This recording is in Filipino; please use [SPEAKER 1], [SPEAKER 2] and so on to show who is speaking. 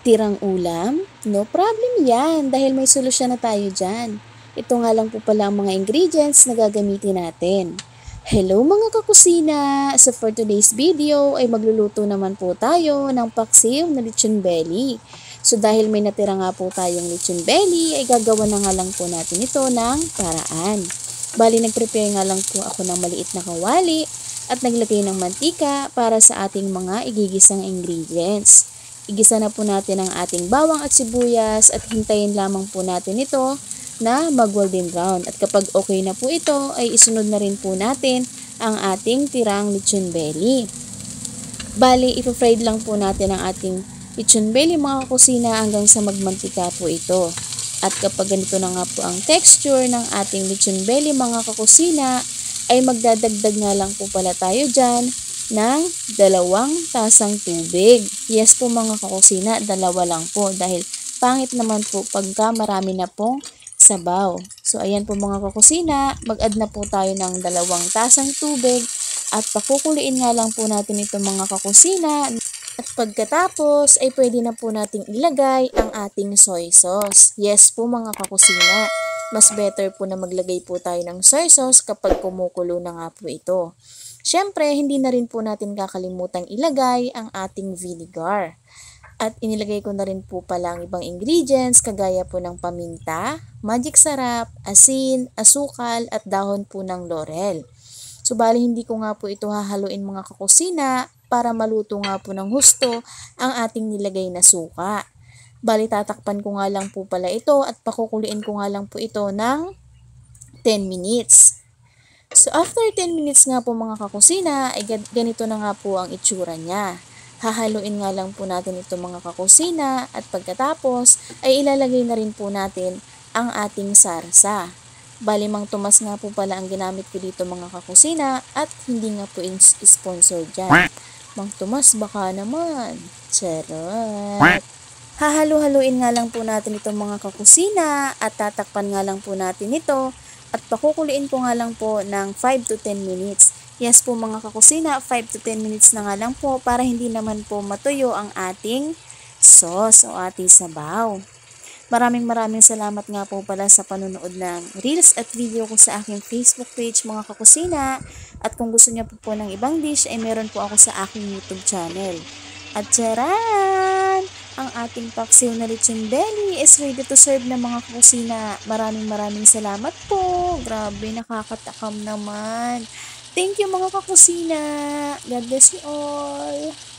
[SPEAKER 1] Tirang ulam? No problem yan dahil may solusyon na tayo dyan. Ito nga lang po pala ang mga ingredients na gagamitin natin. Hello mga kakusina! So for today's video ay magluluto naman po tayo ng paksiw na lechon belly. So dahil may natira nga po tayong lechon belly ay gagawa na nga lang po natin ito ng paraan. Bali nagprepare nga lang po ako ng maliit na kawali at naglagay ng mantika para sa ating mga igigisang ingredients. Igisa na po natin ang ating bawang at sibuyas at hintayin lamang po natin ito na mag-golden brown. At kapag okay na po ito, ay isunod na rin po natin ang ating tirang lechon belly. Bali, ipo-fried lang po natin ang ating lechon belly mga kakusina hanggang sa magmantika po ito. At kapag ganito na nga po ang texture ng ating lechon belly mga kakusina, ay magdadagdag nga lang po pala tayo dyan ng 2 tasang tubig. Yes po mga kakusina, 2 lang po dahil pangit naman po pagka marami na pong sabaw. So ayan po mga kakusina, mag-add na po tayo ng 2 tasang tubig at pakukuliin nga lang po natin ito mga kakusina. At pagkatapos ay pwede na po nating ilagay ang ating soy sauce. Yes po mga kakusina, mas better po na maglagay po tayo ng soy sauce kapag kumukulo na nga po ito. Siyempre, hindi na rin po natin kakalimutang ilagay ang ating vinegar. At inilagay ko na rin po pala ang ibang ingredients kagaya po ng paminta, magic sarap, asin, asukal at dahon po ng laurel. So bali hindi ko nga po ito hahaluin mga kakusina para maluto nga po ng husto ang ating nilagay na suka. Bali tatakpan ko nga lang po pala ito at pakukuliin ko nga lang po ito ng 10 minutes. So after 10 minutes nga po mga kakusina, ay ganito na nga po ang itsura niya. Hahaluin nga lang po natin ito mga kakusina at pagkatapos ay ilalagay na rin po natin ang ating sarsa. Bali Mang Tomas nga po pala ang ginamit ko dito mga kakusina at hindi nga po sponsor dyan. Mang Tomas baka naman. Charot! Hahalu-haluin nga lang po natin itong mga kakusina at tatakpan nga lang po natin ito. At pakukuliin ko nga lang po ng 5 to 10 minutes. Yes po mga kakusina, 5 to 10 minutes na nga lang po para hindi naman po matuyo ang ating sauce o ating sabaw. Maraming salamat nga po pala sa panonood ng reels at video ko sa aking Facebook page mga kakusina. At kung gusto niyo po ng ibang dish ay meron po ako sa aking YouTube channel. At tsaran! Ang ating paksiw na lechon belly is ready to serve na mga kakusina. Maraming salamat po. Grabe, nakakatakam naman. Thank you mga kakusina. God bless you all.